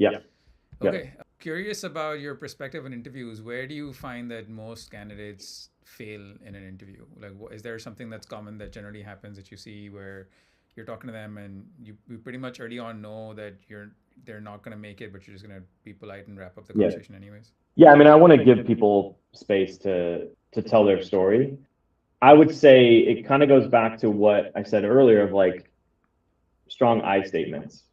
Yeah. Yeah. Okay. Curious about your perspective on interviews. Where do you find that most candidates fail in an interview? Like, is there something that's common that generally happens that you see where you're talking to them and you pretty much early on know that they're not going to make it, but you're just going to be polite and wrap up the Yeah. conversation anyways? Yeah. I mean, I want to give people space to tell their story. I would say it kind of goes back to what I said earlier of like strong I statements.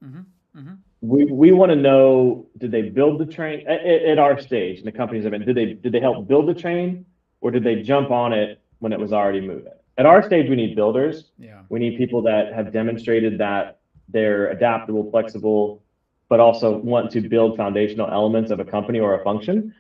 Mm-hmm. Mm-hmm. We want to know, did they build the train at our stage in the companies I've been, did they help build the train or did they jump on it when it was already moving? At our stage, we need builders. Yeah. We need people that have demonstrated that they're adaptable, flexible, but also want to build foundational elements of a company or a function.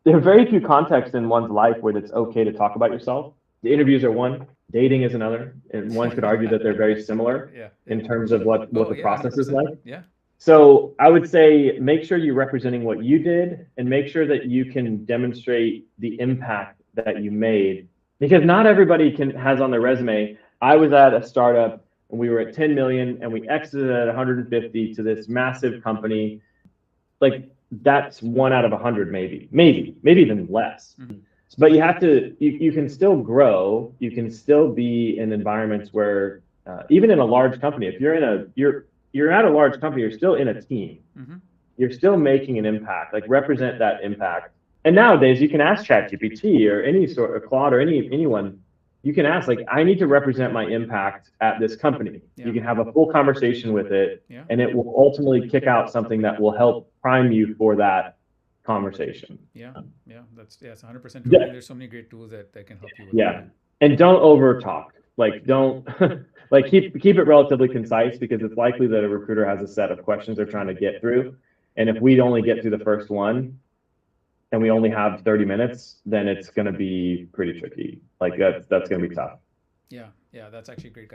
There are very few contexts in one's life where it's okay to talk about yourself. The interviews are one, dating is another, and one could argue that they're very similar Yeah. in terms of what Oh, the yeah, process is 100%. like. Yeah. So I would say make sure you're representing what you did and make sure that you can demonstrate the impact that you made, because not everybody has on their resume, I was at a startup and we were at 10 million and we exited at 150 to this massive company. Like that's 1 out of 100, maybe even less. Mm-hmm. But you have to, you can still grow. You can still be in environments where, even in a large company, if you're at a large company, you're still in a team. Mm-hmm. You're still making an impact, like represent that impact. And nowadays you can ask ChatGPT or any sort of Claude or anyone, you can ask like, I need to represent my impact at this company. Yeah. You can have a full conversation with it, Yeah. and it will ultimately kick out something that will help prime you for that conversation. Yeah. Yeah. It's 100% true. I Yeah. think there's so many great tools that can help you with Yeah. that. And don't over talk. Like don't like keep it relatively concise, because it's likely that a recruiter has a set of questions they're trying to get through. And if we only get through the first one and we only have 30 minutes, then it's going to be pretty tricky. Like that's going to be tough. Yeah. Yeah. That's actually great.